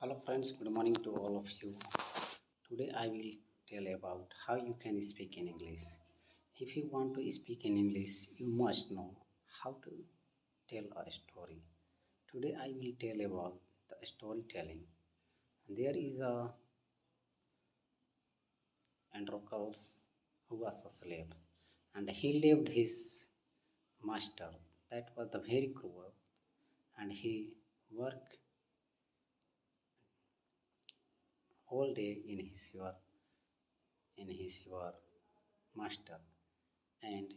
Hello friends, good morning to all of you. Today I will tell about how you can speak in English. If you want to speak in English, you must know how to tell a story. Today I will tell about the storytelling. There is a Androcles who was a slave and he loved his master. That was the very cruel and he worked whole day in his master. And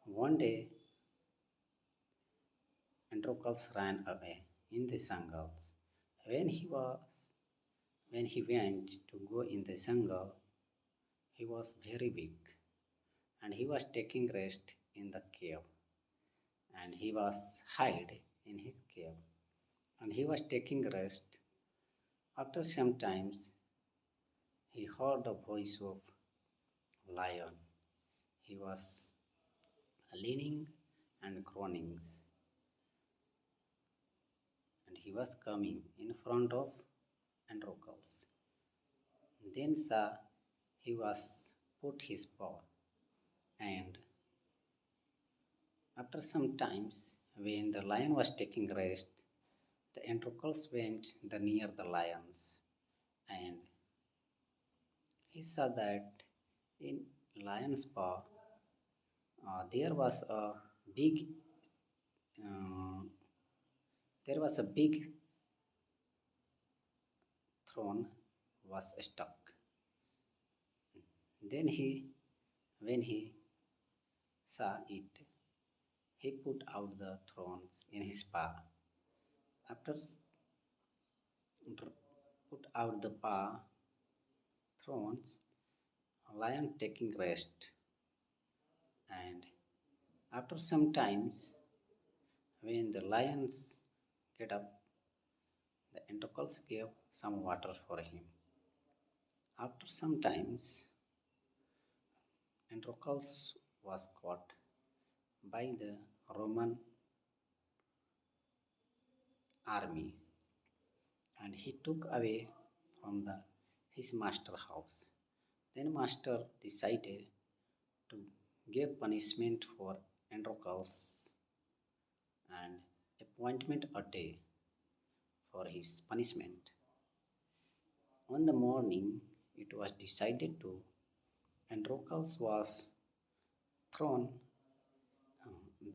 one day Androcles ran away in the jungles. When he was when he went to go in the jungle, he was very weak, and he was taking rest in the cave, and he was hid in his cave, and he was taking rest. After some times, he heard the voice of lion. He was leaning and groaning, and he was coming in front of Androcles. Then saw he was put his paw, and after some times, when the lion was taking rest, the Androcles went the near the lions, and he saw that in lion's paw there was a big uh, there was a big thorn was stuck. Then when he saw it, he put out the thorns in his paw. After put out the paw thorns, a lion taking rest, and after some times, when the lions get up, the Entocles gave some water for him. After some times, Entocles was caught by the Roman army, and he took away from his master house. Then master decided to give punishment for Androcles and appointment a day for his punishment. On the morning, it was decided to Androcles was thrown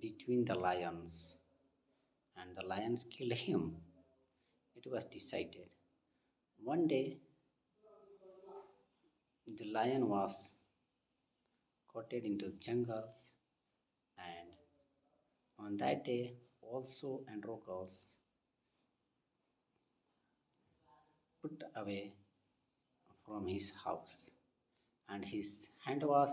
between the lions, and the lions killed him. It was decided. One day, the lion was caught into jungles, and on that day, also Androcles put away from his house, and his hand was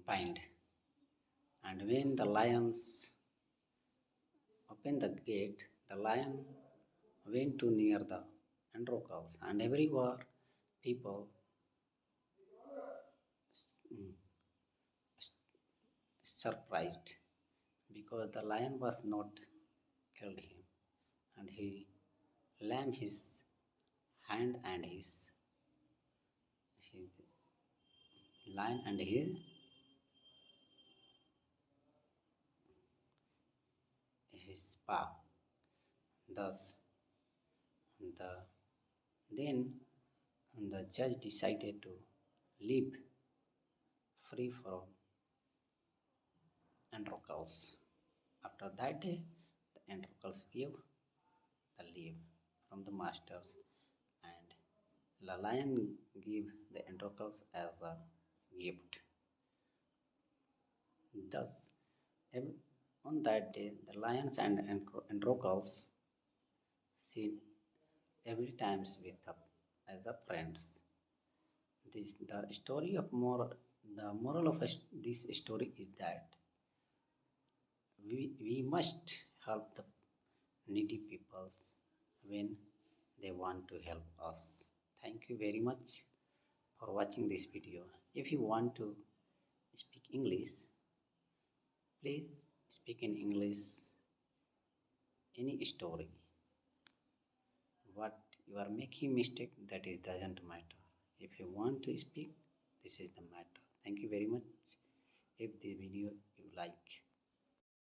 bind. And when the lions opened the gate, the lion went to near the Androcles, and everywhere people mm, surprised because the lion was not killed him, and he lamb his hand and his lion and his paw. Thus, the then the judge decided to leave free from Androcles. After that day, the Androcles gave the leave from the masters, and the lion gave the Androcles as a gift. Thus, on that day, the lions and Androcles seen every times with as a friends. The moral of this story is that we must help the needy peoples when they want to help us. Thank you very much for watching this video. If you want to speak English, please speak in English any story. What you are making mistake, that is doesn't matter. If you want to speak, this is the matter. Thank you very much. If the video you like,